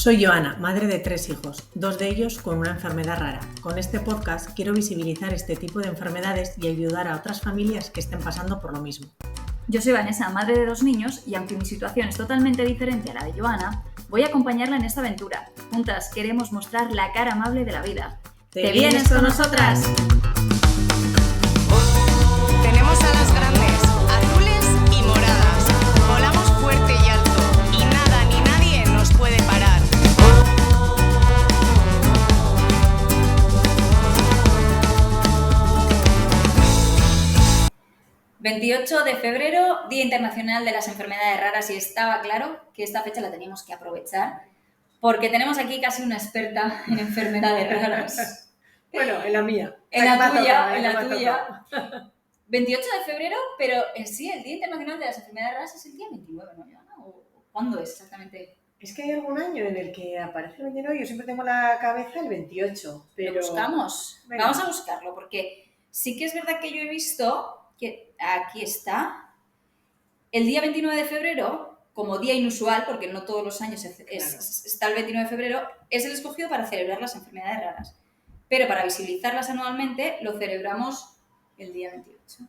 Soy Joana, madre de 3 hijos, 2 de ellos con una enfermedad rara. Con este podcast quiero visibilizar este tipo de enfermedades y ayudar a otras familias que estén pasando por lo mismo. Yo soy Vanessa, madre de 2 niños, y aunque mi situación es totalmente diferente a la de Joana, voy a acompañarla en esta aventura. Juntas queremos mostrar la cara amable de la vida. ¿Te vienes con nosotras? Tenemos alas grandes, azules y moradas. Volamos fuerte y alto, y nada ni nadie nos puede parar. 28 de febrero, Día Internacional de las Enfermedades Raras, y estaba claro que esta fecha la teníamos que aprovechar porque tenemos aquí casi una experta en enfermedades raras. Bueno, en la mía. En la tuya. 28 de febrero, pero en sí el Día Internacional de las Enfermedades Raras es el día 29, ¿no, Joana? ¿O cuándo es exactamente? Es que hay algún año en el que aparece el 29, yo siempre tengo en la cabeza el 28, pero... Lo buscamos. Venga. Vamos a buscarlo porque sí que es verdad que yo he visto que aquí está el día 29 de febrero como día inusual, porque no todos los años está el 29 de febrero, es el escogido para celebrar las enfermedades raras. Pero para visibilizarlas anualmente lo celebramos el día 28.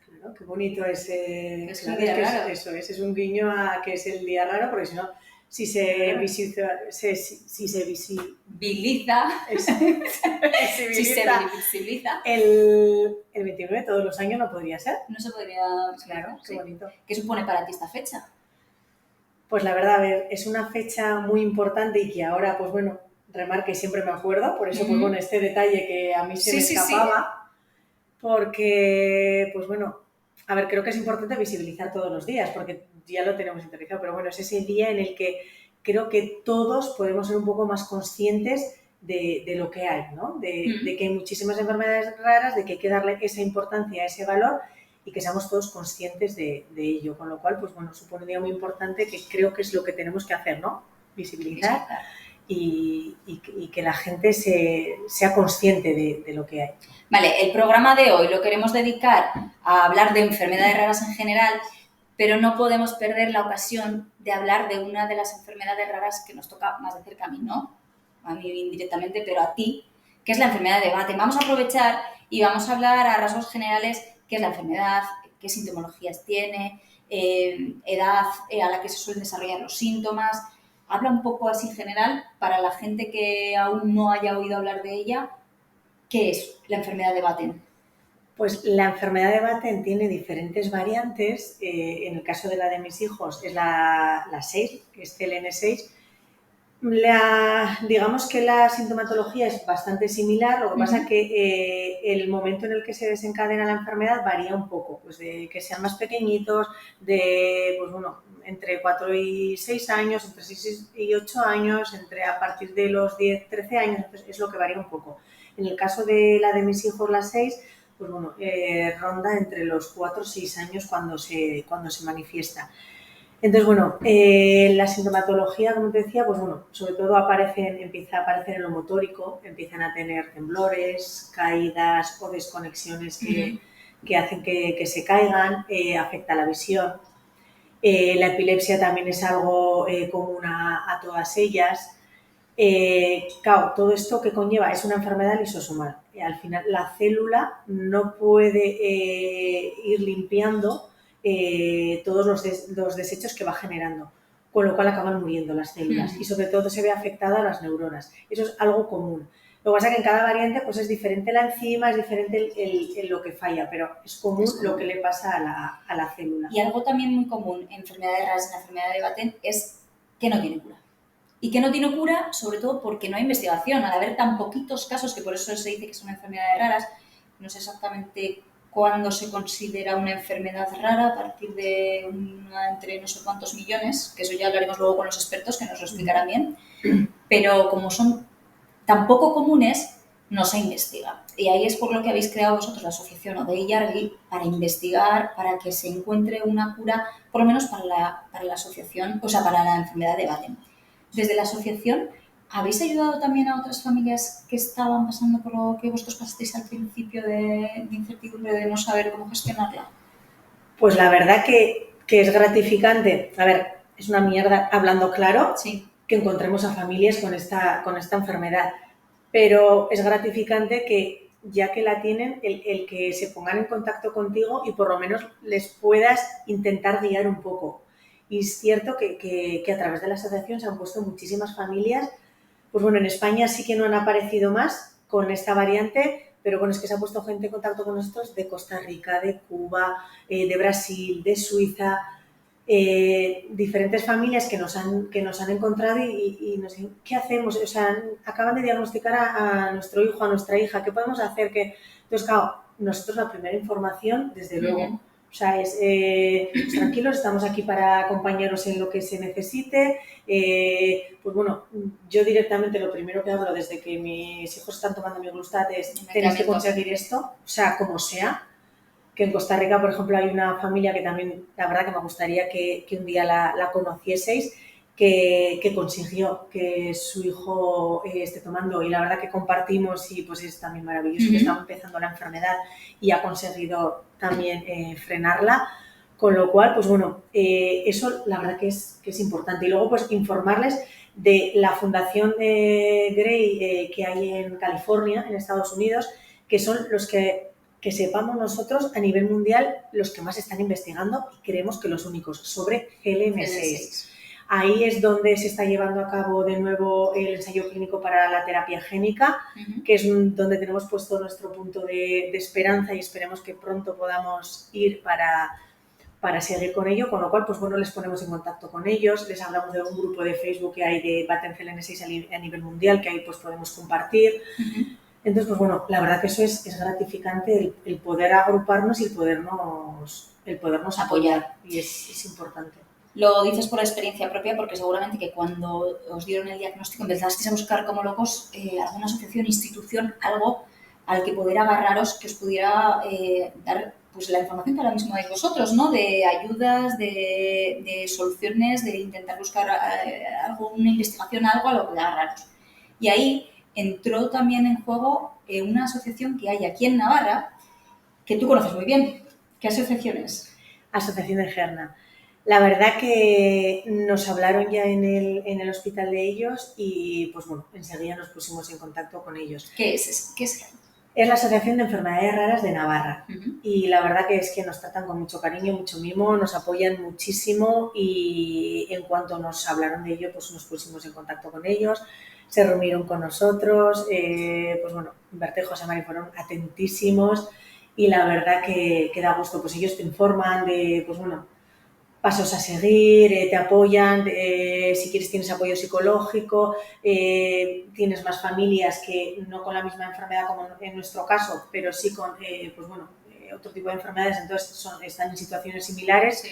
Claro, qué bonito ese... Es claro, un día es que raro. Eso es un guiño a que es el día raro, porque si no, si se visibiliza Si se visibiliza el 29 todos los años no podría ser. no se podría... Claro, qué sí. bonito. ¿Qué supone para ti esta fecha? Pues la verdad, a ver, es una fecha muy importante y que ahora, pues bueno, remarque, siempre me acuerdo, por eso, pues bueno, este detalle que a mí se me escapaba, porque, pues bueno, a ver, creo que es importante visibilizar todos los días, porque ya lo tenemos interiorizado, pero bueno, es ese día en el que creo que todos podemos ser un poco más conscientes de lo que hay, ¿no? De que hay muchísimas enfermedades raras, de que hay que darle esa importancia, ese valor, y que seamos todos conscientes de ello, con lo cual, pues bueno, supone un día muy importante que creo que es lo que tenemos que hacer, ¿no? Visibilizar y que la gente sea consciente de lo que hay. Vale, el programa de hoy lo queremos dedicar a hablar de enfermedades raras en general, pero no podemos perder la ocasión de hablar de una de las enfermedades raras que nos toca más de cerca a mí, ¿no? A mí indirectamente, pero a ti, que es la enfermedad de Batten. Vamos a aprovechar y vamos a hablar a rasgos generales qué es la enfermedad, qué sintomologías tiene, edad a la que se suelen desarrollar los síntomas. Habla un poco así en general para la gente que aún no haya oído hablar de ella. ¿Qué es la enfermedad de Batten? Pues la enfermedad de Batten tiene diferentes variantes. En el caso de la de mis hijos es la 6, que es CLN6. Digamos que la sintomatología es bastante similar, lo que pasa es que el momento en el que se desencadena la enfermedad varía un poco, pues de que sean más pequeñitos, de, pues bueno, entre 4 y 6 años, entre 6 y 8 años, entre a partir de los 10, 13 años, entonces es lo que varía un poco. En el caso de la de mis hijos, la 6, pues bueno, ronda entre los 4 o 6 años cuando se manifiesta. Entonces, bueno, la sintomatología, como te decía, pues bueno, sobre todo empieza a aparecer en lo motórico, empiezan a tener temblores, caídas o desconexiones que hacen que se caigan, afecta la visión. La epilepsia también es algo común a todas ellas. Claro, todo esto que conlleva es una enfermedad lisosomal. Al final, la célula no puede ir limpiando todos los desechos que va generando, con lo cual acaban muriendo las células y sobre todo se ve afectada a las neuronas. Eso es algo común. Lo que pasa es que en cada variante pues es diferente la enzima, es diferente lo que falla, pero es común lo que le pasa a la célula. Y algo también muy común en enfermedades raras, en la enfermedad de Batten, es que no tiene cura. Y que no tiene cura, sobre todo porque no hay investigación. Al haber tan poquitos casos, que por eso se dice que son enfermedades raras, no sé exactamente cuándo se considera una enfermedad rara, a partir de entre no sé cuántos millones, que eso ya lo haremos luego con los expertos, que nos lo explicarán bien, pero como son tan poco comunes, no se investiga. Y ahí es por lo que habéis creado vosotros la asociación Odey-Jargi, para investigar, para que se encuentre una cura, por lo menos para la asociación, o sea, para la enfermedad de Batten. Desde la asociación, ¿habéis ayudado también a otras familias que estaban pasando por lo que vosotros pasasteis al principio de incertidumbre, de no saber cómo gestionarla? Pues la verdad que es gratificante. A ver, es una mierda hablando claro. Sí. que encontremos a familias con esta enfermedad. Pero es gratificante que, ya que la tienen, el que se pongan en contacto contigo y por lo menos les puedas intentar guiar un poco. Y es cierto que a través de la asociación se han puesto muchísimas familias. Pues bueno, en España sí que no han aparecido más con esta variante, pero bueno, es que se ha puesto gente en contacto con nosotros de Costa Rica, de Cuba, de Brasil, de Suiza, diferentes familias que nos han encontrado y nos dicen, ¿qué hacemos? O sea, acaban de diagnosticar a nuestro hijo, a nuestra hija, ¿qué podemos hacer? Entonces, claro, nosotros la primera información, desde luego, o sea, es pues tranquilos, estamos aquí para acompañaros en lo que se necesite. Pues bueno, yo directamente lo primero que hablo desde que mis hijos están tomando mi Glustat es tenéis que conseguir esto, o sea, como sea. Que en Costa Rica, por ejemplo, hay una familia que también, la verdad que me gustaría que un día la conocieseis, que consiguió que su hijo esté tomando, y la verdad que compartimos y pues es también maravilloso, que estaba empezando la enfermedad y ha conseguido también frenarla, con lo cual, pues bueno, eso la verdad que es importante. Y luego pues informarles de la fundación Grey que hay en California, en Estados Unidos, que son los que sepamos nosotros a nivel mundial los que más están investigando y creemos que los únicos sobre GLM6. Ahí es donde se está llevando a cabo de nuevo el ensayo clínico para la terapia génica, que es donde tenemos puesto nuestro punto de esperanza y esperemos que pronto podamos ir para seguir con ello, con lo cual, pues bueno, les ponemos en contacto con ellos, les hablamos de un grupo de Facebook que hay de Batten-CLN6 a nivel mundial, que ahí pues podemos compartir. Entonces, pues bueno, la verdad que eso es gratificante, el poder agruparnos y el podernos apoyar, y es importante. Lo dices por experiencia propia, porque seguramente que cuando os dieron el diagnóstico empezasteis a buscar como locos alguna asociación, institución, algo al que poder agarraros, que os pudiera dar pues la información que ahora mismo dais vosotros, ¿no? De ayudas, de soluciones, de intentar buscar alguna investigación, algo a lo que agarraros. Y ahí entró también en juego una asociación que hay aquí en Navarra, que tú conoces muy bien. ¿Qué asociación es? Asociación de Gerna. La verdad que nos hablaron ya en el hospital de ellos y pues bueno, enseguida nos pusimos en contacto con ellos. ¿Qué es Gerna? Es la Asociación de Enfermedades Raras de Navarra y la verdad que es que nos tratan con mucho cariño, mucho mimo, nos apoyan muchísimo y en cuanto nos hablaron de ello, pues nos pusimos en contacto con ellos, se reunieron con nosotros, pues bueno, Berta y José Mari fueron atentísimos y la verdad que da gusto, pues ellos te informan de, pues bueno, pasos a seguir, te apoyan, si quieres tienes apoyo psicológico, tienes más familias que no con la misma enfermedad como en nuestro caso, pero sí con pues bueno, otro tipo de enfermedades, entonces están en situaciones similares. Sí.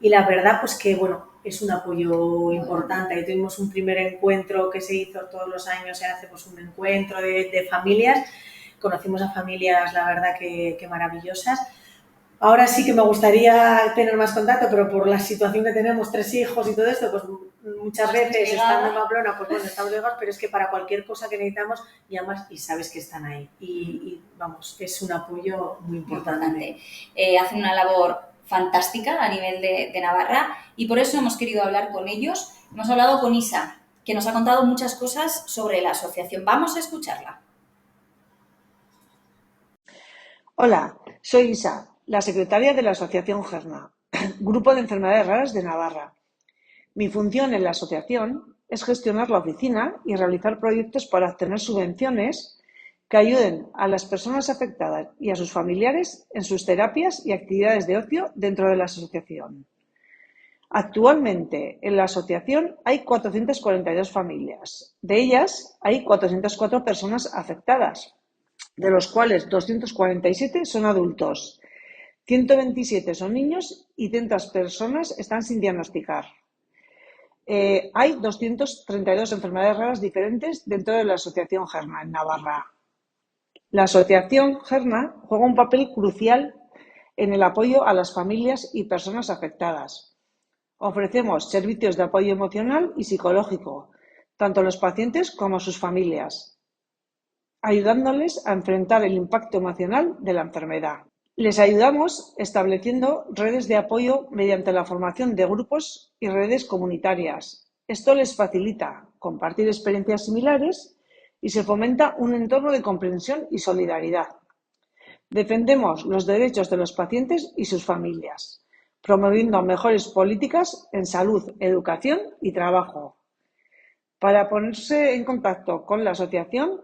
Y la verdad pues que bueno, es un apoyo importante. Ahí tuvimos un primer encuentro que se hizo todos los años, se hace pues un encuentro de familias, conocimos a familias la verdad que maravillosas. Ahora sí que me gustaría tener más contacto, pero por la situación que tenemos, 3 hijos y todo esto, pues muchas veces estando en Pamplona, pues bueno, estamos lejos, pero es que para cualquier cosa que necesitamos, llamas y sabes que están ahí. Y vamos, es un apoyo muy importante. Hacen una labor fantástica a nivel de Navarra y por eso hemos querido hablar con ellos. Hemos hablado con Isa, que nos ha contado muchas cosas sobre la asociación. Vamos a escucharla. Hola, soy Isa, la secretaria de la Asociación Gerna, Grupo de Enfermedades Raras de Navarra. Mi función en la asociación es gestionar la oficina y realizar proyectos para obtener subvenciones que ayuden a las personas afectadas y a sus familiares en sus terapias y actividades de ocio dentro de la asociación. Actualmente en la asociación hay 442 familias. De ellas hay 404 personas afectadas, de los cuales 247 son adultos, 127 son niños y 100 personas están sin diagnosticar. Hay 232 enfermedades raras diferentes dentro de la Asociación Gerna en Navarra. La Asociación Gerna juega un papel crucial en el apoyo a las familias y personas afectadas. Ofrecemos servicios de apoyo emocional y psicológico, tanto a los pacientes como a sus familias, ayudándoles a enfrentar el impacto emocional de la enfermedad. Les ayudamos estableciendo redes de apoyo mediante la formación de grupos y redes comunitarias, Esto les facilita compartir experiencias similares y se fomenta un entorno de comprensión y solidaridad. Defendemos los derechos de los pacientes y sus familias, promoviendo mejores políticas en salud, educación y trabajo. Para ponerse en contacto con la asociación,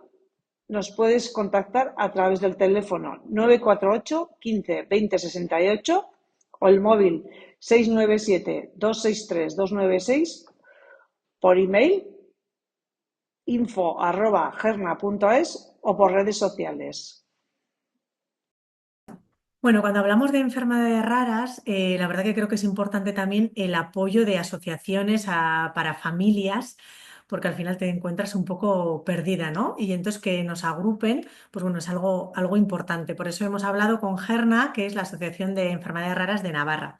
nos puedes contactar a través del teléfono 948 15 20 68 o el móvil 697 263 296, por email info@gerna.es o por redes sociales. Bueno, cuando hablamos de enfermedades raras, la verdad que creo que es importante también el apoyo de asociaciones para familias, porque al final te encuentras un poco perdida, ¿no? Y entonces que nos agrupen, pues bueno, es algo importante. Por eso hemos hablado con GERNA, que es la Asociación de Enfermedades Raras de Navarra.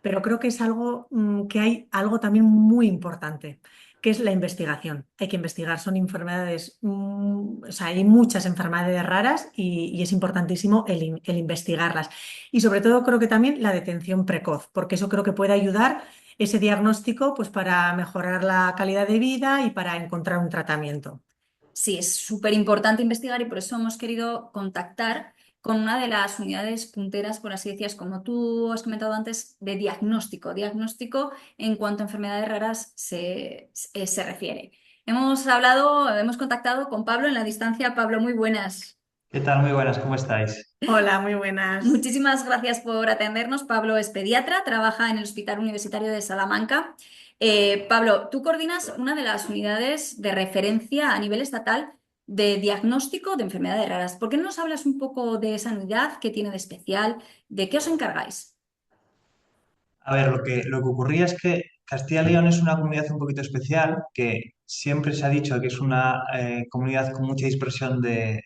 Pero creo que es algo que hay algo también muy importante, que es la investigación. Hay que investigar, son enfermedades, o sea, hay muchas enfermedades raras y es importantísimo el investigarlas. Y sobre todo creo que también la detención precoz, porque eso creo que puede ayudar ese diagnóstico pues, para mejorar la calidad de vida y para encontrar un tratamiento. Sí, es súper importante investigar y por eso hemos querido contactar con una de las unidades punteras, por así decir, como tú has comentado antes, de diagnóstico. Diagnóstico en cuanto a enfermedades raras se refiere. Hemos contactado con Pablo en la distancia. Pablo, muy buenas. ¿Qué tal? Muy buenas, ¿cómo estáis? Hola, muy buenas. Muchísimas gracias por atendernos. Pablo es pediatra, trabaja en el Hospital Universitario de Salamanca. Pablo, tú coordinas una de las unidades de referencia a nivel estatal de diagnóstico de enfermedades raras. ¿Por qué no nos hablas un poco de esa unidad? ¿Qué tiene de especial? ¿De qué os encargáis? A ver, lo que ocurría es que Castilla y León es una comunidad un poquito especial, que siempre se ha dicho que es una comunidad con mucha dispersión de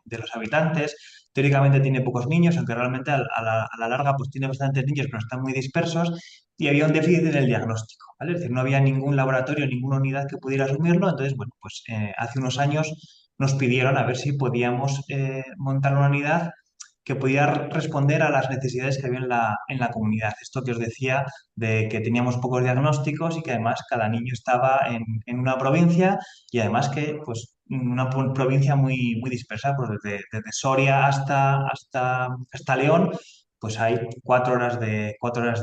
los habitantes. Teóricamente tiene pocos niños, aunque realmente a la larga pues tiene bastantes niños, pero están muy dispersos, y había un déficit en el diagnóstico, ¿vale? Es decir, no había ningún laboratorio, ninguna unidad que pudiera asumirlo. Entonces, bueno, pues hace unos años nos pidieron a ver si podíamos montar una unidad que pudiera responder a las necesidades que había en la comunidad. Esto que os decía de que teníamos pocos diagnósticos y que además cada niño estaba en una provincia, y además que pues una provincia muy, muy dispersa, pues desde Soria hasta León, pues hay 4 horas de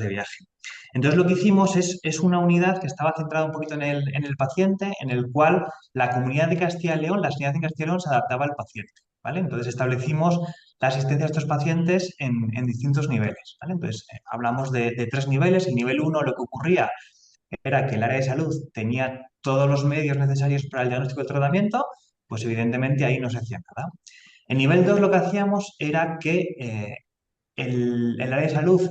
viaje. Entonces lo que hicimos es una unidad que estaba centrada un poquito en el paciente, en el cual la comunidad de Castilla y León, la sanidad en Castilla y León se adaptaba al paciente, ¿vale? Entonces establecimos la asistencia a estos pacientes en distintos niveles, ¿vale? Entonces hablamos de 3 niveles. El nivel uno, lo que ocurría era que el área de salud tenía todos los medios necesarios para el diagnóstico y el tratamiento, pues evidentemente ahí no se hacía nada. En nivel 2 lo que hacíamos era que el área de salud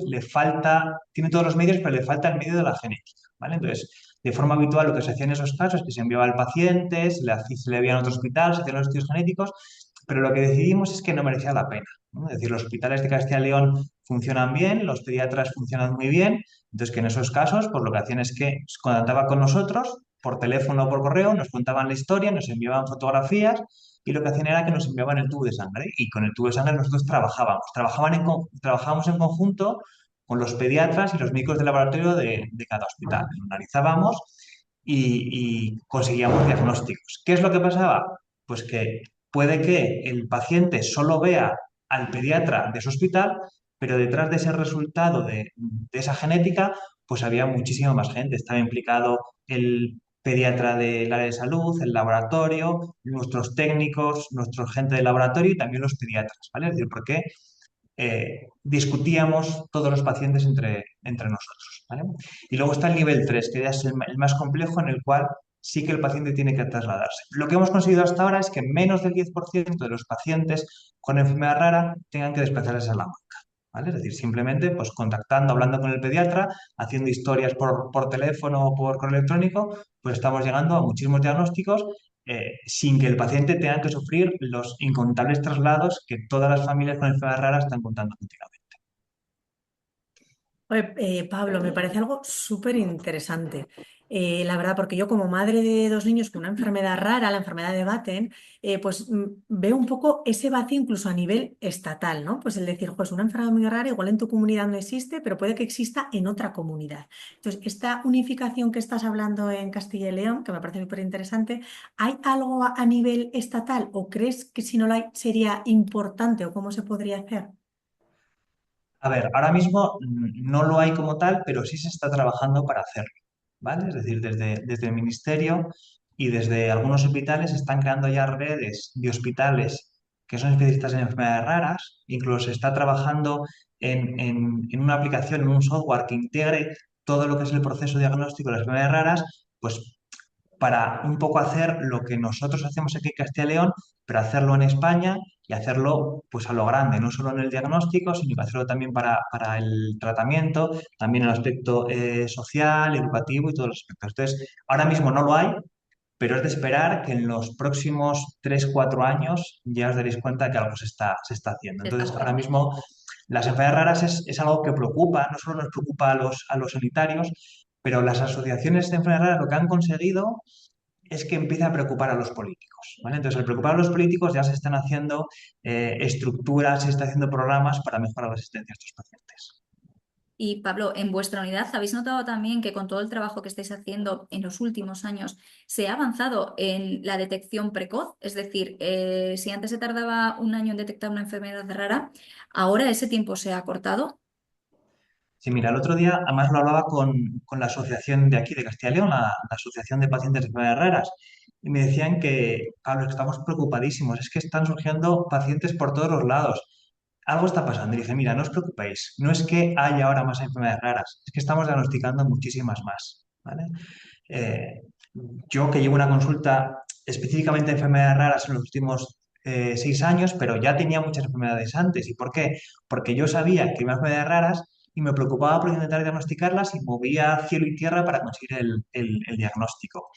tiene todos los medios, pero le falta el medio de la genética, ¿vale? Entonces, de forma habitual lo que se hacía en esos casos es que se enviaba al paciente, se le enviaba a otro hospital, se hacían los estudios genéticos, pero lo que decidimos es que no merecía la pena, ¿no? Es decir, los hospitales de Castilla y León funcionan bien, los pediatras funcionan muy bien, entonces que en esos casos, pues lo que hacían es que se contactaban con nosotros por teléfono o por correo, nos contaban la historia, nos enviaban fotografías, y lo que hacían era que nos enviaban el tubo de sangre, y con el tubo de sangre nosotros trabajábamos en conjunto con los pediatras y los médicos de laboratorio de cada hospital. Lo analizábamos y conseguíamos diagnósticos. ¿Qué es lo que pasaba? Pues que puede que el paciente solo vea al pediatra de su hospital, pero detrás de ese resultado de esa genética, pues había muchísima más gente. Estaba implicado el pediatra del área de salud, el laboratorio, nuestros técnicos, nuestra gente del laboratorio y también los pediatras, ¿vale? Es decir, porque discutíamos todos los pacientes entre nosotros, ¿vale? Y luego está el nivel 3, que ya es el más complejo, en el cual sí que el paciente tiene que trasladarse. Lo que hemos conseguido hasta ahora es que menos del 10% de los pacientes con enfermedad rara tengan que desplazarse a la banca, ¿vale? Es decir, simplemente pues contactando, hablando con el pediatra, haciendo historias por teléfono o por correo electrónico, pues estamos llegando a muchísimos diagnósticos sin que el paciente tenga que sufrir los incontables traslados que todas las familias con enfermedades raras están contando continuamente. Pablo, me parece algo súper interesante. La verdad, porque yo como madre de dos niños con una enfermedad rara, la enfermedad de Batten, pues veo un poco ese vacío incluso a nivel estatal, ¿no? Pues el decir, pues una enfermedad muy rara, igual en tu comunidad no existe, pero puede que exista en otra comunidad. Entonces, esta unificación que estás hablando en Castilla y León, que me parece súper interesante, ¿hay algo a nivel estatal o crees que si no lo hay sería importante o cómo se podría hacer? A ver, ahora mismo no lo hay como tal, pero sí se está trabajando para hacerlo, ¿vale? Es decir, desde el ministerio y desde algunos hospitales se están creando ya redes de hospitales que son especialistas en enfermedades raras. Incluso se está trabajando en una aplicación, en un software que integre todo lo que es el proceso diagnóstico de las enfermedades raras, pues para un poco hacer lo que nosotros hacemos aquí en Castilla y León, pero hacerlo en España y hacerlo pues a lo grande, no solo en el diagnóstico, sino que hacerlo también para el tratamiento, también el aspecto social, educativo y todos los aspectos. Entonces, ahora mismo no lo hay, pero es de esperar que en los próximos 3 4 años ya os daréis cuenta que algo se está haciendo. Se está Entonces, ahora moviendo. mismo las enfermedades raras es algo que preocupa, no solo nos preocupa a los sanitarios, pero las asociaciones de enfermedades raras lo que han conseguido es que empieza a preocupar a los políticos, ¿vale? Entonces, al preocupar a los políticos ya se están haciendo estructuras, se están haciendo programas para mejorar la asistencia a estos pacientes. Y Pablo, en vuestra unidad, ¿habéis notado también que con todo el trabajo que estáis haciendo en los últimos años se ha avanzado en la detección precoz? Es decir, si antes se tardaba un año en detectar una enfermedad rara, ahora ese tiempo se ha acortado. Sí, mira, el otro día además lo hablaba con la asociación de aquí, de Castilla y León, la Asociación de Pacientes de Enfermedades Raras, y me decían que, Pablo, que estamos preocupadísimos, es que están surgiendo pacientes por todos los lados. Algo está pasando. Y dije, mira, no os preocupéis, no es que haya ahora más enfermedades raras, es que estamos diagnosticando muchísimas más, ¿vale? Eh, yo que llevo una consulta específicamente de enfermedades raras en los últimos 6 años, pero ya tenía muchas enfermedades antes. ¿Y por qué? Porque yo sabía que había enfermedades raras y me preocupaba por intentar diagnosticarlas y movía cielo y tierra para conseguir el diagnóstico.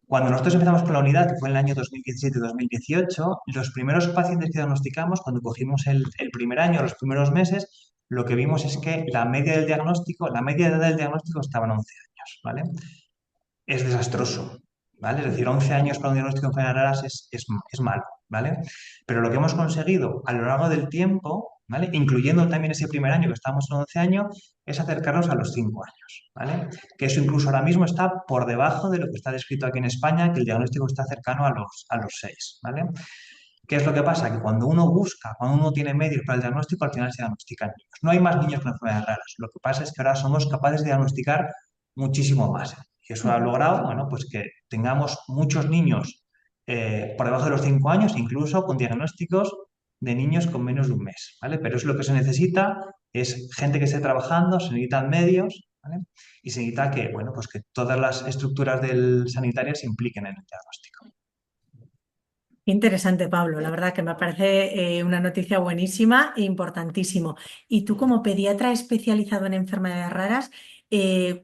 Cuando nosotros empezamos con la unidad, que fue en el año 2017-2018, los primeros pacientes que diagnosticamos, cuando cogimos el primer año, los primeros meses, lo que vimos es que la media del diagnóstico, la media de edad del diagnóstico estaba en 11 años, ¿vale? Es desastroso, ¿vale? Es decir, 11 años para un diagnóstico de enfermedades raras es malo, ¿vale? Pero lo que hemos conseguido a lo largo del tiempo, ¿vale? Incluyendo también ese primer año que estábamos en 11 años, es acercarnos a los 5 años, ¿vale? Que eso incluso ahora mismo está por debajo de lo que está descrito aquí en España, que el diagnóstico está cercano a los 6, ¿vale? ¿Qué es lo que pasa? Que cuando uno busca, cuando uno tiene medios para el diagnóstico, al final se diagnostican niños. No hay más niños con enfermedades raras. Lo que pasa es que ahora somos capaces de diagnosticar muchísimo más. Y eso ha Ujú. logrado, bueno, pues que tengamos muchos niños por debajo de los 5 años, incluso con diagnósticos de niños con menos de un mes, ¿vale? Pero es lo que se necesita, es gente que esté trabajando, se necesitan medios, ¿vale? Y se necesita que, bueno, pues que todas las estructuras del sanitario se impliquen en el diagnóstico. Qué interesante, Pablo. La verdad que me parece una noticia buenísima e importantísimo. Y tú como pediatra especializado en enfermedades raras,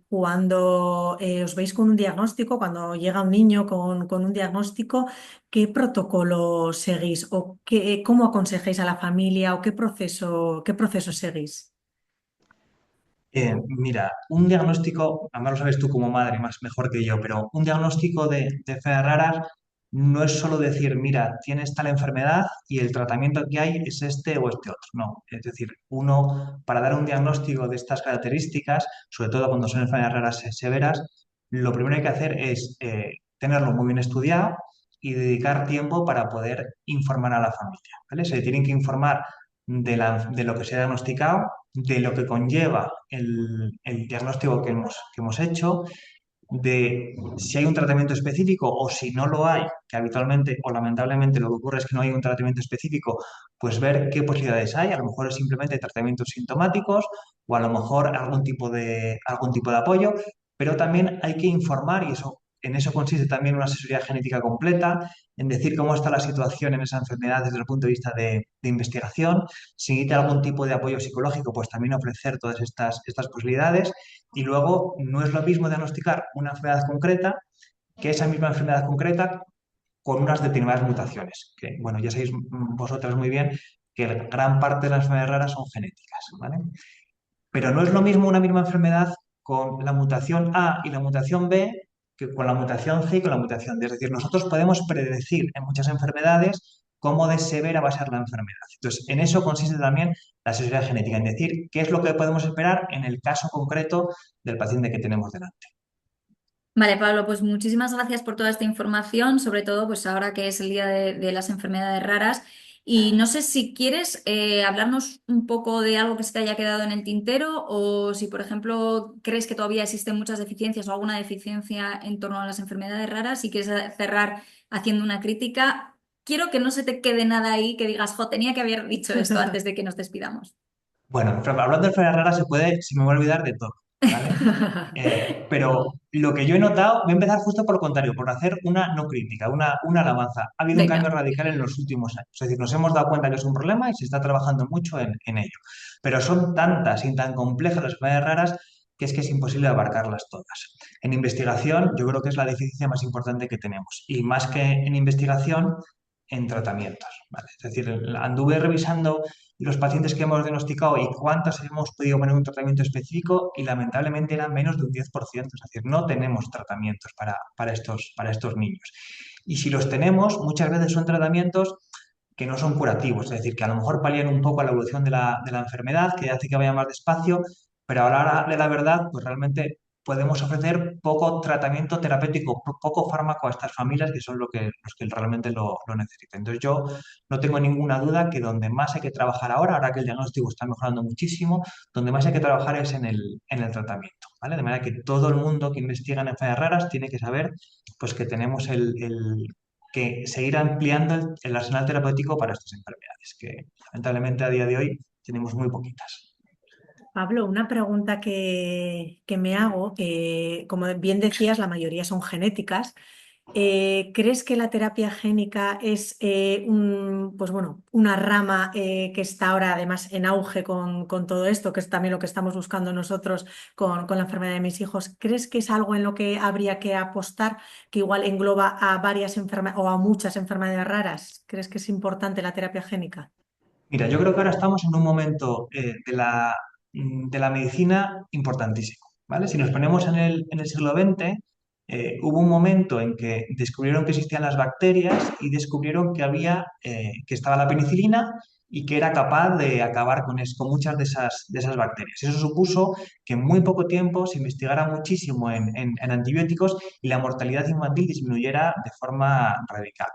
cuando os veis con un diagnóstico, cuando llega un niño con un diagnóstico, ¿qué protocolo seguís o cómo aconsejáis a la familia o qué proceso seguís? Mira, un diagnóstico, además lo sabes tú como madre más mejor que yo, pero un diagnóstico de enfermedades raras no es solo decir, mira, tienes tal enfermedad y el tratamiento que hay es este o este otro. No, es decir, uno, para dar un diagnóstico de estas características, sobre todo cuando son enfermedades raras severas, lo primero que hay que hacer es tenerlo muy bien estudiado y dedicar tiempo para poder informar a la familia, ¿vale? Se tienen que informar de lo que se ha diagnosticado, de lo que conlleva el diagnóstico que hemos hecho, de si hay un tratamiento específico o si no lo hay, que habitualmente o lamentablemente lo que ocurre es que no hay un tratamiento específico, pues ver qué posibilidades hay. A lo mejor es simplemente tratamientos sintomáticos o a lo mejor algún tipo de apoyo, pero también hay que informar y en eso consiste también una asesoría genética completa, en decir cómo está la situación en esa enfermedad desde el punto de vista de investigación. Si necesita algún tipo de apoyo psicológico, pues también ofrecer todas estas posibilidades. Y luego no es lo mismo diagnosticar una enfermedad concreta que esa misma enfermedad concreta con unas determinadas mutaciones. Que, bueno, ya sabéis vosotras muy bien que gran parte de las enfermedades raras son genéticas, ¿vale? Pero no es lo mismo una misma enfermedad con la mutación A y la mutación B que con la mutación C y con la mutación D. Es decir, nosotros podemos predecir en muchas enfermedades cómo de severa va a ser la enfermedad. Entonces, en eso consiste también la asesoría genética, en decir qué es lo que podemos esperar en el caso concreto del paciente que tenemos delante. Vale, Pablo, pues muchísimas gracias por toda esta información, sobre todo pues ahora que es el día de las enfermedades raras. Y no sé si quieres hablarnos un poco de algo que se te haya quedado en el tintero o si, por ejemplo, crees que todavía existen muchas deficiencias o alguna deficiencia en torno a las enfermedades raras y quieres cerrar haciendo una crítica. Quiero que no se te quede nada ahí que digas, jo, tenía que haber dicho esto antes de que nos despidamos. Bueno, hablando de enfermedades raras se me va a olvidar de todo, ¿vale? Pero lo que yo he notado, voy a empezar justo por lo contrario, por hacer una no crítica, una alabanza. Ha habido un cambio Venga. radical en los últimos años. Es decir, nos hemos dado cuenta que es un problema y se está trabajando mucho en ello. Pero son tantas y tan complejas las enfermedades raras que es imposible abarcarlas todas. En investigación, yo creo que es la deficiencia más importante que tenemos. Y más que en investigación, en tratamientos, ¿vale? Es decir, anduve revisando los pacientes que hemos diagnosticado y cuántos hemos podido poner un tratamiento específico y lamentablemente eran menos de un 10%. Es decir, no tenemos tratamientos para estos niños. Y si los tenemos, muchas veces son tratamientos que no son curativos, es decir, que a lo mejor palian un poco la evolución de la enfermedad, que hace que vaya más despacio, pero a la hora de la verdad, pues realmente podemos ofrecer poco tratamiento terapéutico, poco fármaco a estas familias que son los que realmente lo necesitan. Entonces yo no tengo ninguna duda que donde más hay que trabajar ahora que el diagnóstico está mejorando muchísimo, donde más hay que trabajar es en el tratamiento, ¿vale? De manera que todo el mundo que investiga en enfermedades raras tiene que saber pues, que tenemos que seguir ampliando el arsenal terapéutico para estas enfermedades, que lamentablemente a día de hoy tenemos muy poquitas. Pablo, una pregunta que me hago, como bien decías, la mayoría son genéticas. ¿Crees que la terapia génica es pues bueno, una rama que está ahora además en auge con todo esto, que es también lo que estamos buscando nosotros con la enfermedad de mis hijos? ¿Crees que es algo en lo que habría que apostar, que igual engloba a varias enfermedades o a muchas enfermedades raras? ¿Crees que es importante la terapia génica? Mira, yo creo que ahora estamos en un momento de la medicina importantísimo, ¿vale? Si nos ponemos en el siglo XX, hubo un momento en que descubrieron que existían las bacterias y descubrieron que estaba la penicilina y que era capaz de acabar con muchas de esas bacterias. Eso supuso que en muy poco tiempo se investigara muchísimo en antibióticos y la mortalidad infantil disminuyera de forma radical.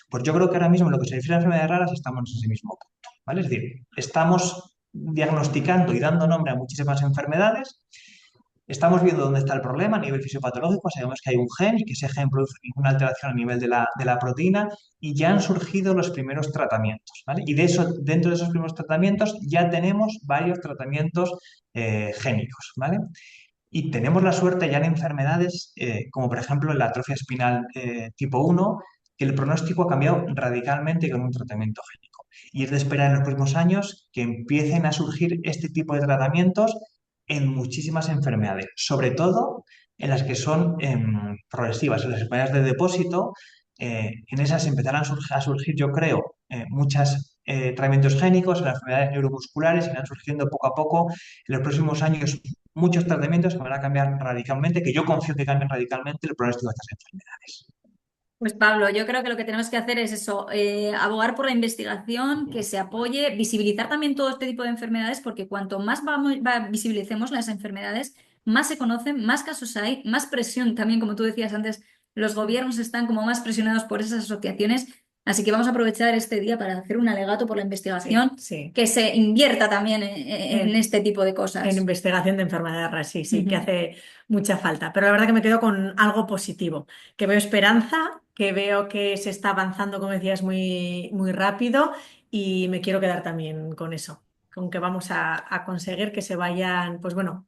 Pues yo creo que ahora mismo en lo que se refiere a enfermedades raras estamos en ese mismo punto. ¿Vale? Es decir, estamos diagnosticando y dando nombre a muchísimas enfermedades, estamos viendo dónde está el problema a nivel fisiopatológico, sabemos que hay un gen y que ese gen produce una alteración a nivel de la proteína y ya han surgido los primeros tratamientos, ¿vale? Y de eso, dentro de esos primeros tratamientos ya tenemos varios tratamientos génicos, ¿vale? Y tenemos la suerte ya en enfermedades como por ejemplo la atrofia espinal tipo 1, que el pronóstico ha cambiado radicalmente con un tratamiento génico. Y es de esperar en los próximos años que empiecen a surgir este tipo de tratamientos en muchísimas enfermedades, sobre todo en las que son progresivas, en las enfermedades de depósito. En esas empezarán a surgir, yo creo, muchos tratamientos génicos, en las enfermedades neuromusculares irán surgiendo poco a poco en los próximos años muchos tratamientos que van a cambiar radicalmente, que yo confío que cambien radicalmente el pronóstico de estas enfermedades. Pues Pablo, yo creo que lo que tenemos que hacer es eso, abogar por la investigación, que se apoye, visibilizar también todo este tipo de enfermedades, porque cuanto más visibilicemos las enfermedades, más se conocen, más casos hay, más presión también, como tú decías antes, los gobiernos están como más presionados por esas asociaciones, así que vamos a aprovechar este día para hacer un alegato por la investigación, Sí. que se invierta también en este tipo de cosas. En investigación de enfermedades raras, sí, sí, que Ujú. hace mucha falta. Pero la verdad que me quedo con algo positivo, que veo esperanza, que veo que se está avanzando, como decías, muy, muy rápido y me quiero quedar también con eso, con que vamos a conseguir que se vayan, pues bueno,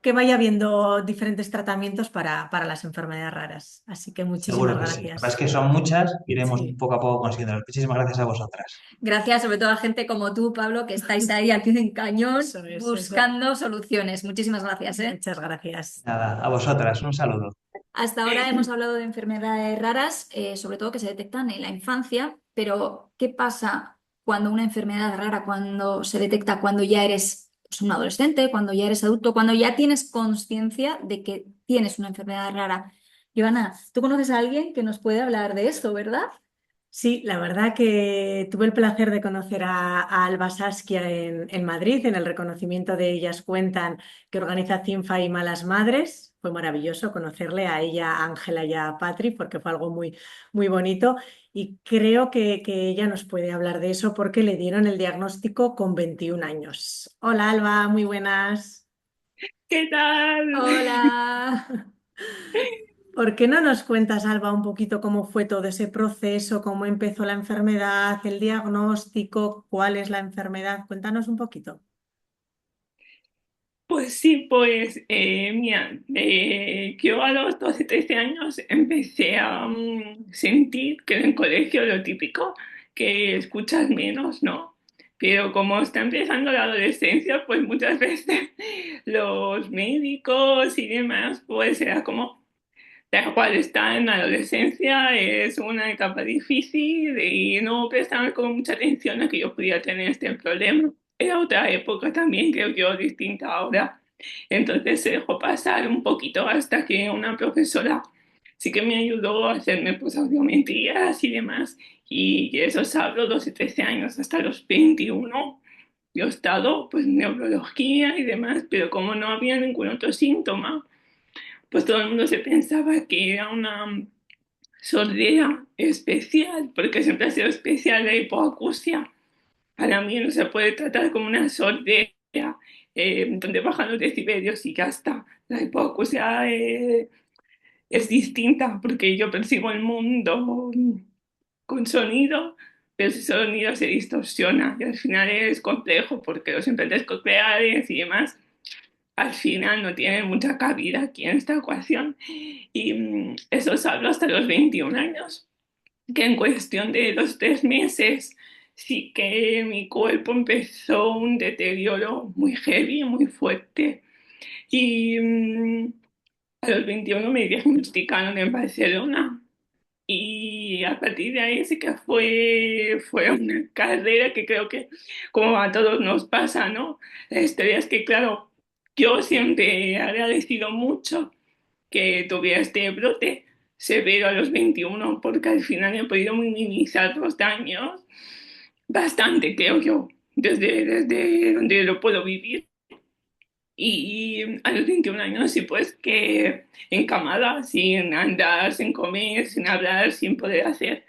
que vaya habiendo diferentes tratamientos para las enfermedades raras. Así que muchísimas Seguro que sí. La verdad es gracias. que son muchas, iremos Sí, poco a poco consiguiendo. Muchísimas gracias a vosotras. Gracias sobre todo a gente como tú, Pablo, que estáis ahí al pie del cañón eso es, eso. buscando soluciones. Muchísimas gracias, ¿eh? Muchas gracias. Nada, a vosotras, un saludo. Hasta ahora hemos hablado de enfermedades raras, sobre todo que se detectan en la infancia, pero ¿qué pasa cuando una enfermedad rara, cuando se detecta cuando ya eres un adolescente, cuando ya eres adulto, cuando ya tienes conciencia de que tienes una enfermedad rara. Ivana, ¿tú conoces a alguien que nos puede hablar de esto, verdad? Sí, la verdad que tuve el placer de conocer a Alba Saskia en Madrid, en el reconocimiento de Ellas Cuentan que organiza CINFA y Malas Madres. Fue maravilloso conocerle a ella, a Ángela y a Patri, porque fue algo muy, muy bonito. Y creo que ella nos puede hablar de eso porque le dieron el diagnóstico con 21 años. Hola Alba, muy buenas. ¿Qué tal? Hola. ¿Por qué no nos cuentas, Alba, un poquito cómo fue todo ese proceso, cómo empezó la enfermedad, el diagnóstico, cuál es la enfermedad? Cuéntanos un poquito. Pues sí, pues mira, yo a los 12, 13 años empecé a sentir que en el colegio lo típico, que escuchas menos, ¿no? Pero como está empezando la adolescencia, pues muchas veces los médicos y demás, pues era como, da cual, está en la adolescencia, es una etapa difícil y no prestaban como mucha atención a que yo pudiera tener este problema. Era otra época también, creo yo, distinta ahora. Entonces se dejó pasar un poquito hasta que una profesora sí que me ayudó a hacerme pues audiometrías y demás. Y eso os hablo 12, 13 años, hasta los 21. Yo he estado pues en neurología y demás, pero como no había ningún otro síntoma, pues todo el mundo se pensaba que era una sordera especial, porque siempre ha sido especial la hipoacusia. Para mí no se puede tratar como una sordera donde bajan los decibelios y ya está. La hipoacusia es distinta porque yo percibo el mundo con sonido, pero ese sonido se distorsiona y al final es complejo porque los implantes cocleares y demás al final no tienen mucha cabida aquí en esta ecuación. Y eso os hablo hasta los 21 años, que en cuestión de 2, 3 meses sí que mi cuerpo empezó un deterioro muy heavy, muy fuerte. Y a los 21 me diagnosticaron en Barcelona. Y a partir de ahí sí que fue una carrera que creo que como a todos nos pasa, ¿no? La historia es que, claro, yo siempre he agradecido mucho que tuviera este brote severo a los 21 porque al final he podido minimizar los daños bastante, creo yo, desde donde lo puedo vivir. Y a los 21 años, sí, pues que encamada, sin andar, sin comer, sin hablar, sin poder hacer,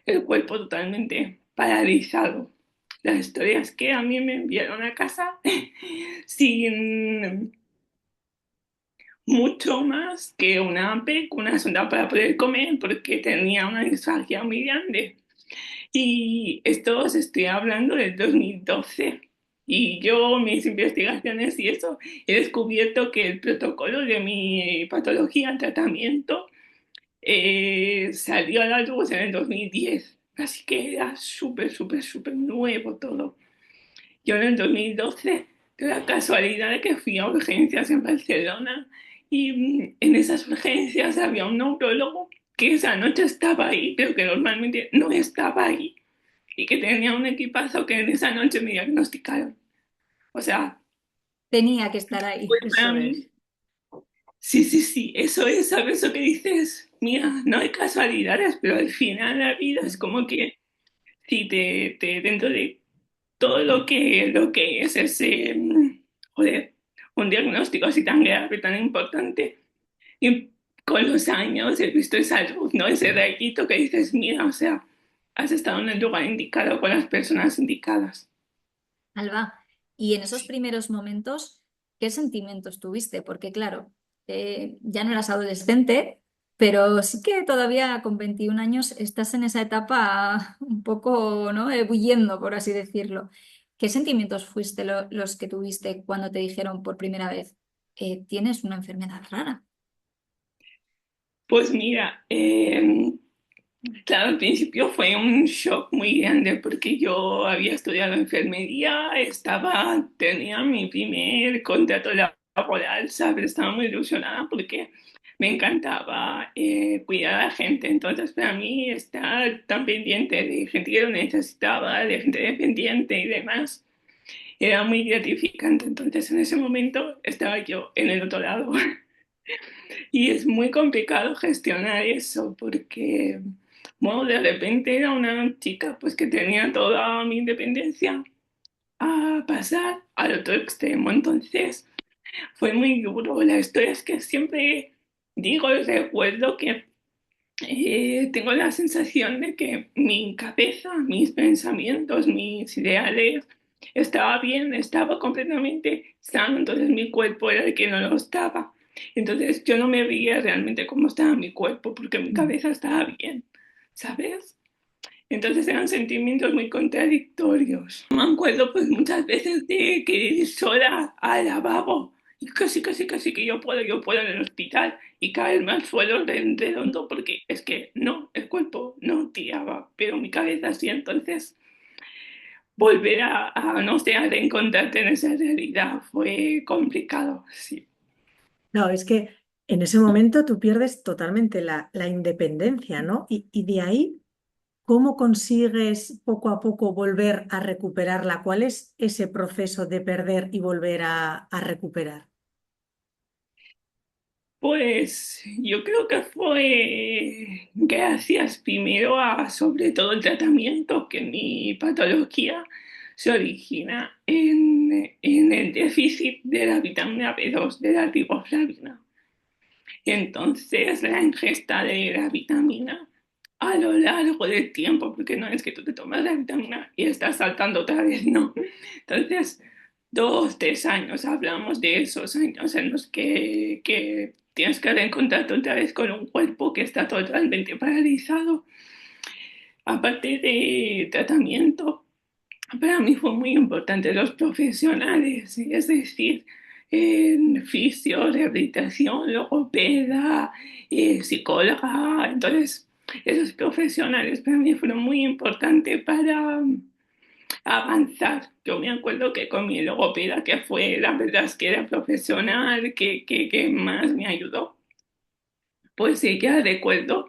el cuerpo totalmente paralizado. La historia es que a mí me enviaron a casa sin mucho más que una PEC, una sonda para poder comer, porque tenía una disfagia muy grande. Y esto os estoy hablando del 2012. Y yo, mis investigaciones y eso, he descubierto que el protocolo de mi patología, tratamiento, salió a la luz en el 2010. Así que era súper, súper, súper nuevo todo. Yo en el 2012 tuve la casualidad de que fui a urgencias en Barcelona y en esas urgencias había un neurólogo que esa noche estaba ahí, pero que normalmente no estaba ahí y que tenía un equipazo que en esa noche me diagnosticaron. O sea, Tenía que estar ahí. pues para Eso es. mí, sí, sí, sí, eso es, ¿sabes lo que dices? Mira, no hay casualidades, pero al final la vida es como que si dentro de todo lo que es ese, joder, un diagnóstico así tan grave, tan importante, y con los años he visto esa luz, ¿no? Ese rayito que dices, mira, o sea, has estado en el lugar indicado con las personas indicadas. Alba, y en esos primeros momentos, ¿qué sentimientos tuviste? Porque claro, ya no eras adolescente, pero sí que todavía con 21 años estás en esa etapa un poco, ¿no? Ebulliendo, por así decirlo. ¿Qué sentimientos fuiste los que tuviste cuando te dijeron por primera vez, tienes una enfermedad rara? Pues mira, claro, al principio fue un shock muy grande porque yo había estudiado enfermería, tenía mi primer contrato laboral, ¿sabes? Estaba muy ilusionada porque me encantaba cuidar a la gente. Entonces, para mí, estar tan pendiente de gente que lo necesitaba, de gente dependiente y demás, era muy gratificante. Entonces en ese momento estaba yo en el otro lado. Y es muy complicado gestionar eso porque, bueno, de repente era una chica pues que tenía toda mi independencia a pasar al otro extremo. Entonces fue muy duro. La historia es que siempre digo y recuerdo que tengo la sensación de que mi cabeza, mis pensamientos, mis ideales estaba bien, estaba completamente sano, entonces mi cuerpo era el que no lo estaba. Entonces yo no me veía realmente cómo estaba mi cuerpo porque mi cabeza estaba bien, ¿sabes? Entonces eran sentimientos muy contradictorios. Me acuerdo pues muchas veces de que ir sola al lavabo y casi que yo puedo en el hospital y caerme al suelo redondo porque es que no, el cuerpo no tiraba, pero mi cabeza sí. Entonces volver no sé, a reencontrarte en esa realidad fue complicado, sí. No, es que en ese momento tú pierdes totalmente la independencia, ¿no? Y de ahí, ¿cómo consigues poco a poco volver a recuperarla? ¿Cuál es ese proceso de perder y volver a recuperar? Pues yo creo que fue gracias primero a sobre todo el tratamiento que mi patología se origina en el déficit de la vitamina B2, de la riboflavina. Entonces la ingesta de la vitamina a lo largo del tiempo, porque no es que tú te tomas la vitamina y estás saltando otra vez, no. Entonces, 2, 3 años, hablamos de esos años en los que tienes que reencontrarte otra vez con un cuerpo que está totalmente paralizado. Aparte de tratamiento, para mí fue muy importante los profesionales, es decir, fisio, rehabilitación, logopeda, psicóloga. Entonces, esos profesionales para mí fueron muy importantes para avanzar. Yo me acuerdo que con mi logopeda, que fue la verdad es que era profesional, que más me ayudó, pues ella recuerdo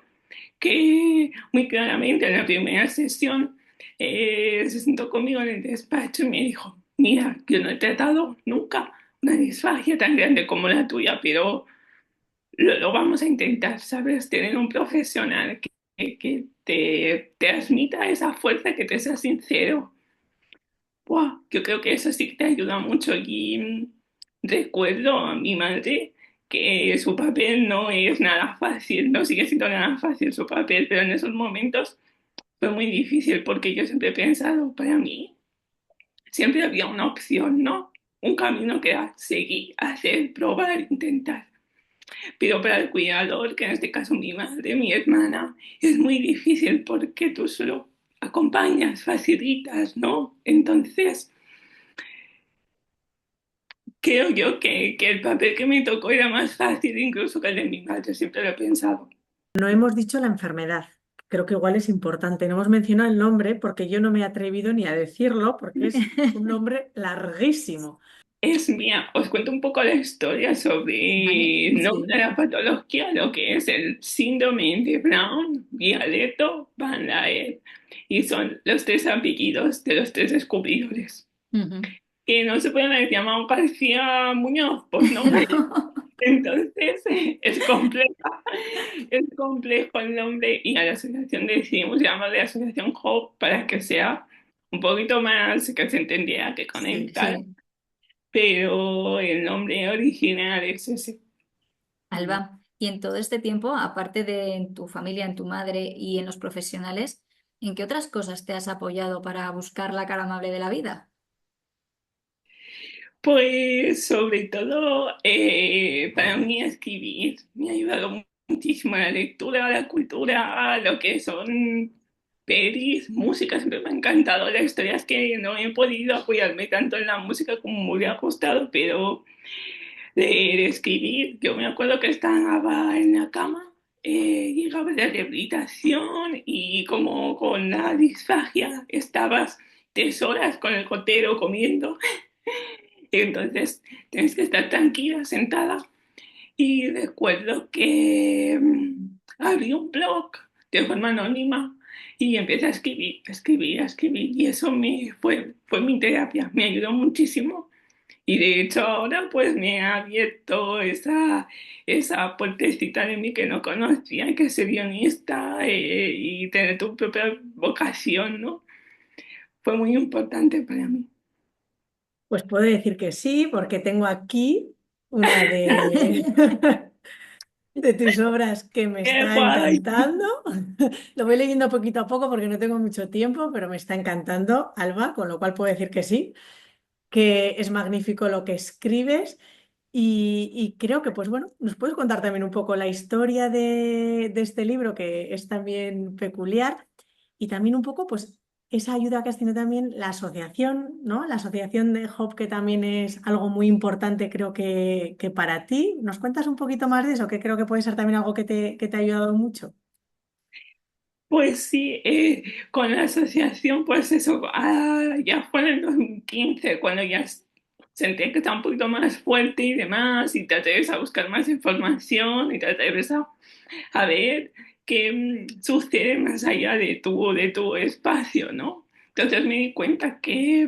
que muy claramente en la primera sesión se sentó conmigo en el despacho y me dijo, mira, yo no he tratado nunca una disfagia tan grande como la tuya, pero lo vamos a intentar, ¿sabes? Tener un profesional que te transmita esa fuerza, que te sea sincero. Buah, yo creo que eso sí que te ayuda mucho y recuerdo a mi madre que su papel no es nada fácil, no sigue siendo nada fácil su papel, pero en esos momentos fue muy difícil porque yo siempre he pensado, para mí, siempre había una opción, ¿no? Un camino que era seguir, hacer, probar, intentar. Pero para el cuidador, que en este caso mi madre, mi hermana, es muy difícil porque tú solo acompañas, facilitas, ¿no? Entonces, creo yo que el papel que me tocó era más fácil incluso que el de mi madre, siempre lo he pensado. No hemos dicho la enfermedad. Creo que igual es importante. No hemos mencionado el nombre porque yo no me he atrevido ni a decirlo porque es un nombre larguísimo. Es mía, os cuento un poco la historia Vale, sobre no sí. la patología, lo que es el síndrome de Brown, Vialeto, Van Laer, y son los 3 apellidos de los 3 descubridores. Ujú. Que no se pueden haber llamado García Muñoz, pues no. Entonces es complejo el nombre y a la asociación decidimos llamarle Asociación Hope para que sea un poquito más que se entendiera que Sí, conectar, Sí. pero el nombre original es ese. Alba, y en todo este tiempo, aparte de en tu familia, en tu madre y en los profesionales, ¿en qué otras cosas te has apoyado para buscar la cara amable de la vida? Pues sobre todo para mí escribir me ha ayudado muchísimo a la lectura, a la cultura, a lo que son pelis, música, siempre me ha encantado. La historia es que no he podido apoyarme tanto en la música como me hubiera gustado, pero de escribir, yo me acuerdo que estaba en la cama, llegaba la rehabilitación y como con la disfagia estabas 3 horas con el gotero comiendo. Entonces, tienes que estar tranquila, sentada. Y recuerdo que abrí un blog de forma anónima y empecé a escribir, a escribir, a escribir y eso fue mi terapia, me ayudó muchísimo. Y de hecho ahora pues me ha abierto esa puertecita de mí que no conocía, que es ser guionista y tener tu propia vocación, ¿no? Fue muy importante para mí. Pues puedo decir que sí, porque tengo aquí una de, de tus obras que me ¡Qué está guay! encantando. Lo voy leyendo poquito a poco porque no tengo mucho tiempo, pero me está encantando, Alba, con lo cual puedo decir que sí, que es magnífico lo que escribes. Y creo que, pues bueno, nos puedes contar también un poco la historia de este libro, que es también peculiar, y también un poco, pues, esa ayuda que has tenido también la asociación, ¿no? La asociación de Hope, que también es algo muy importante, creo que para ti. ¿Nos cuentas un poquito más de eso? Que creo que puede ser también algo que te ha ayudado mucho. Pues sí, con la asociación, pues eso, ya fue en el 2015, cuando sentí que estaba un poquito más fuerte y demás, y te atreves a buscar más información y te atreves a ver qué sucede más allá de tu espacio, ¿no? Entonces me di cuenta que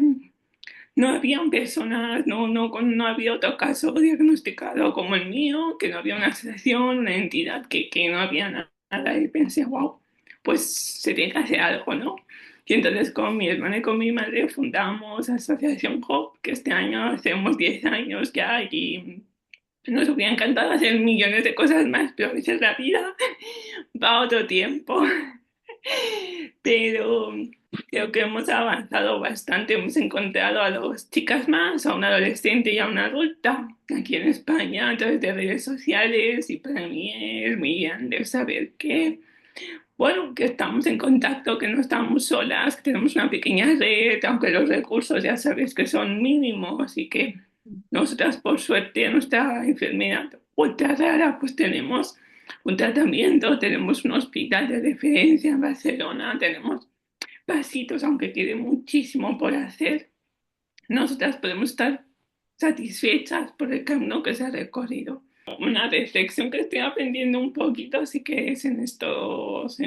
no habían personas, no había otro caso diagnosticado como el mío, que no había una asociación, una entidad, que no había nada. Y pensé, wow, pues se tiene que hacer algo, ¿no? Y entonces con mi hermana y con mi madre fundamos Asociación Hope, que este año hacemos 10 años ya y nos hubiera encantado hacer millones de cosas más, pero a veces la vida va a otro tiempo. Pero creo que hemos avanzado bastante. Hemos encontrado a dos chicas más, a una adolescente y a una adulta, aquí en España, a través de redes sociales. Y para mí es muy grande saber que, bueno, que estamos en contacto, que no estamos solas, que tenemos una pequeña red, aunque los recursos ya sabes que son mínimos y que nosotras, por suerte, nuestra enfermedad ultra rara, pues tenemos un tratamiento, tenemos un hospital de referencia en Barcelona, tenemos pasitos, aunque quede muchísimo por hacer. Nosotras podemos estar satisfechas por el camino que se ha recorrido. Una reflexión que estoy aprendiendo un poquito, así que es en estos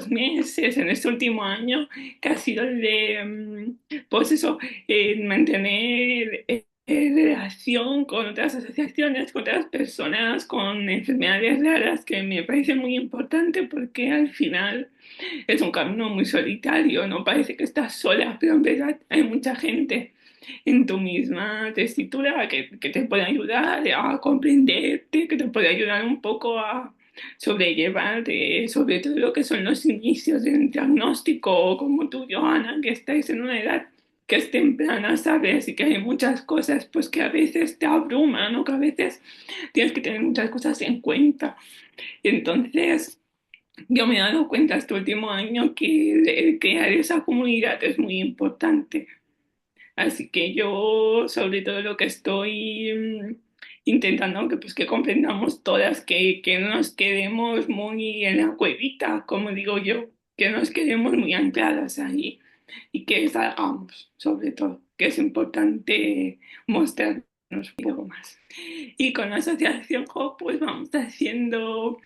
meses, en este último año, que ha sido el de, pues eso, mantener relación con otras asociaciones, con otras personas con enfermedades raras, que me parece muy importante porque al final es un camino muy solitario, no parece que estás sola, pero en verdad hay mucha gente en tu misma tesitura que te puede ayudar a comprenderte, que te puede ayudar un poco a sobrellevar sobre todo lo que son los inicios de un diagnóstico como tú, Johanna, que estáis en una edad que es temprana, ¿sabes? Y que hay muchas cosas pues que a veces te abruman, ¿no? Que a veces tienes que tener muchas cosas en cuenta. Entonces, yo me he dado cuenta este último año que el crear esa comunidad es muy importante. Así que yo, sobre todo lo que estoy intentando, que pues que comprendamos todas, que no nos quedemos muy en la cuevita, como digo yo, que no nos quedemos muy ancladas ahí y que salgamos, sobre todo, que es importante mostrarnos un poco más. Y con la Asociación HOP, pues vamos haciendo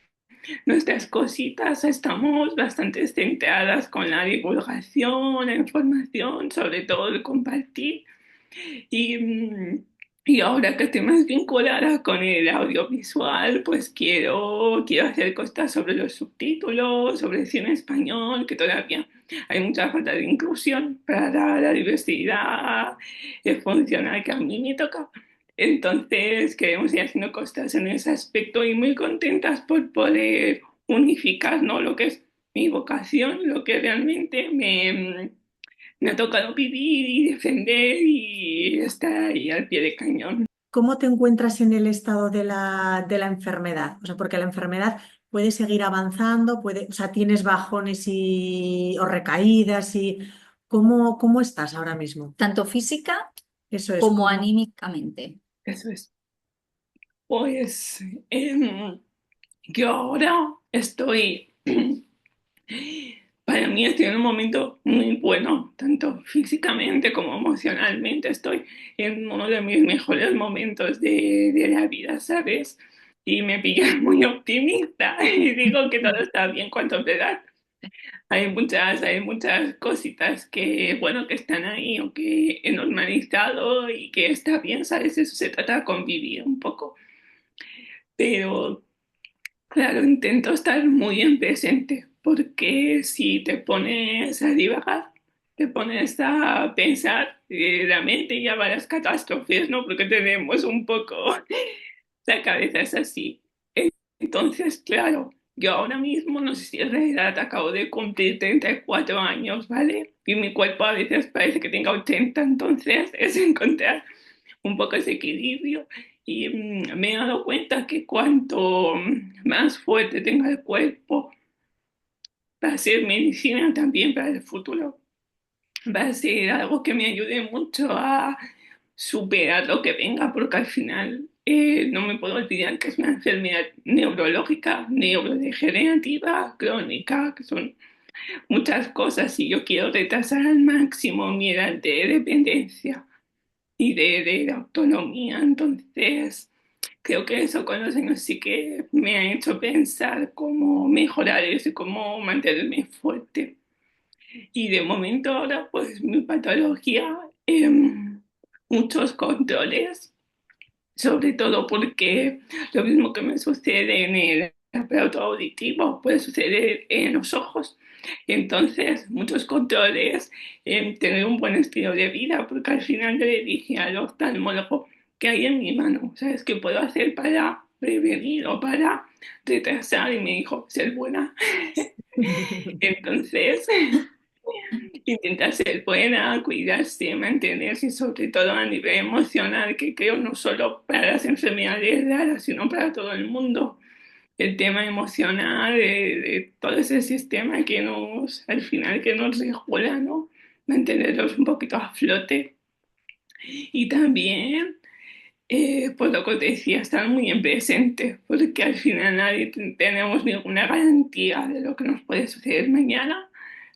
nuestras cositas, estamos bastante centradas con la divulgación, la información, sobre todo el compartir. Y, y ahora que estoy más vinculada con el audiovisual, pues quiero hacer cosas sobre los subtítulos, sobre el cine español, que todavía hay mucha falta de inclusión para la diversidad funcional que a mí me toca. Entonces, queremos ir haciendo cosas en ese aspecto y muy contentas por poder unificar, ¿no? Lo que es mi vocación, lo que realmente me ha tocado vivir y defender y estar ahí al pie de cañón. ¿Cómo te encuentras en el estado de la enfermedad? O sea, porque la enfermedad puede seguir avanzando, o sea, tienes bajones o recaídas y ¿cómo estás ahora mismo? Tanto física Eso es, como anímicamente. Eso es. Pues yo ahora estoy, para mí estoy en un momento muy bueno, tanto físicamente como emocionalmente. Estoy en uno de mis mejores momentos de la vida, ¿sabes? Y me pillas muy optimista y digo que todo está bien cuando es verdad. Hay muchas cositas que, bueno, que están ahí o que he normalizado y que está bien, ¿sabes? Eso se trata de convivir un poco. Pero, claro, intento estar muy en presente, porque si te pones a divagar, te pones a pensar, la mente ya va a las catástrofes, ¿no? Porque tenemos un poco la cabeza es así. Entonces, claro, yo ahora mismo, no sé si en realidad acabo de cumplir 34 años, ¿vale? Y mi cuerpo a veces parece que tenga 80, entonces es encontrar un poco ese equilibrio. Y me he dado cuenta que cuanto más fuerte tenga el cuerpo, va a ser medicina también para el futuro. Va a ser algo que me ayude mucho a superar lo que venga, porque al final no me puedo olvidar que es una enfermedad neurológica, neurodegenerativa, crónica, que son muchas cosas y yo quiero retrasar al máximo mi edad de dependencia y de autonomía. Entonces, creo que eso con los años sí que me ha hecho pensar cómo mejorar eso y cómo mantenerme fuerte. Y de momento ahora, pues mi patología, muchos controles, sobre todo porque lo mismo que me sucede en el aparato auditivo puede suceder en los ojos. Entonces, muchos controles, tener un buen estilo de vida, porque al final le dije al oftalmólogo que hay en mi mano, ¿sabes qué puedo hacer para prevenir o para retrasar? Y me dijo, ser buena. Entonces, intentar ser buena, cuidarse, mantenerse, sobre todo a nivel emocional, que creo no solo para las enfermedades raras, sino para todo el mundo. El tema emocional de todo ese sistema que nos, al final, que nos regula, ¿no? Mantenerlos un poquito a flote. Y también, pues lo que te decía, estar muy en presente, porque al final nadie tenemos ninguna garantía de lo que nos puede suceder mañana.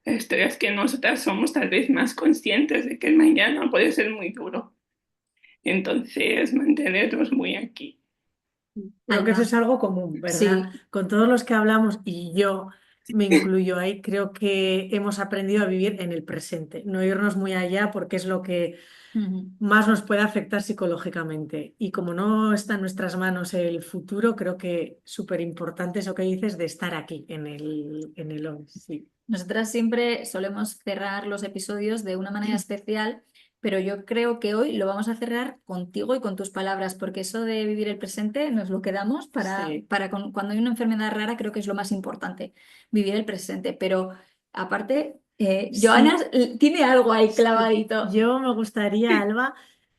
La historia es que nosotras somos tal vez más conscientes de que el mañana puede ser muy duro. Entonces, mantenernos muy aquí. Creo que eso es Alma, algo común, ¿verdad? sí. Con todos los que hablamos, y yo me incluyo ahí, creo que hemos aprendido a vivir en el presente, no irnos muy allá porque es lo que Ujú. más nos puede afectar psicológicamente. Y como no está en nuestras manos el futuro, creo que súper importante eso que dices de estar aquí, en el hoy. Sí. Nosotras siempre solemos cerrar los episodios de una manera especial, pero yo creo que hoy lo vamos a cerrar contigo y con tus palabras, porque eso de vivir el presente nos lo quedamos Sí. cuando hay una enfermedad rara, creo que es lo más importante, vivir el presente. Pero aparte, Joana Sí, tiene algo ahí sí. clavadito. Yo me gustaría, Alba,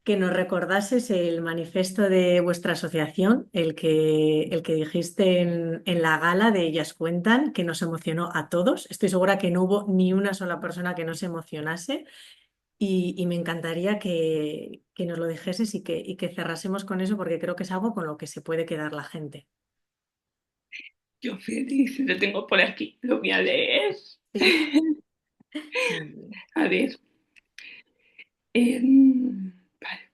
que nos recordases el manifiesto de vuestra asociación, el que dijiste en la gala de Ellas Cuentan, que nos emocionó a todos. Estoy segura que no hubo ni una sola persona que no se emocionase y me encantaría que nos lo dijeses y que cerrásemos con eso porque creo que es algo con lo que se puede quedar la gente. Yo feliz, lo tengo por aquí, lo voy a leer. Sí. Muy bien. A ver, vale.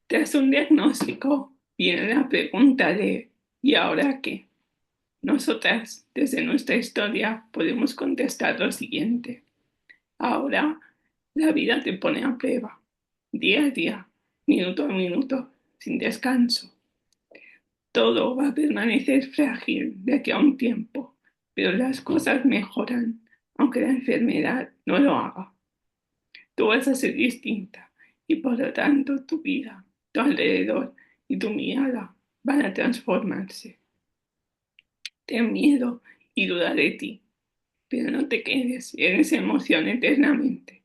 Tras un diagnóstico viene la pregunta de ¿y ahora qué? Nosotras, desde nuestra historia, podemos contestar lo siguiente. Ahora la vida te pone a prueba, día a día, minuto a minuto, sin descanso. Todo va a permanecer frágil de aquí a un tiempo, pero las cosas mejoran, aunque la enfermedad no lo haga. Tú vas a ser distinta y por lo tanto tu vida, tu alrededor y tu mirada van a transformarse. Ten miedo y duda de ti, pero no te quedes en esa emoción eternamente.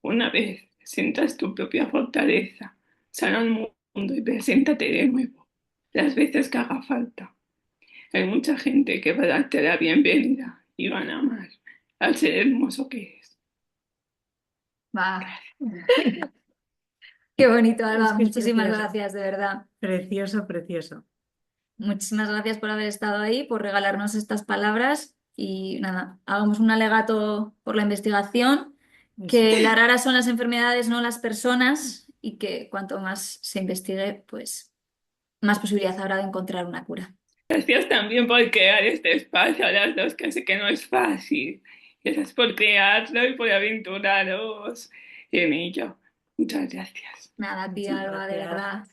Una vez sientas tu propia fortaleza, sal al mundo y preséntate de nuevo, las veces que haga falta. Hay mucha gente que va a darte la bienvenida y van a amar al ser hermoso que es. Va. Qué bonito, Es Alba. que es Muchísimas precioso, gracias, de verdad. precioso, precioso. Muchísimas gracias por haber estado ahí, por regalarnos estas palabras y nada, hagamos un alegato por la investigación, Eso que las es. raras son las enfermedades, no las personas, y que cuanto más se investigue, pues más posibilidad habrá de encontrar una cura. Gracias también por crear este espacio a las dos, que sé que no es fácil. Gracias por crearlo y por aventuraros en ello. Muchas gracias. Nada, tía, Alba, de verdad.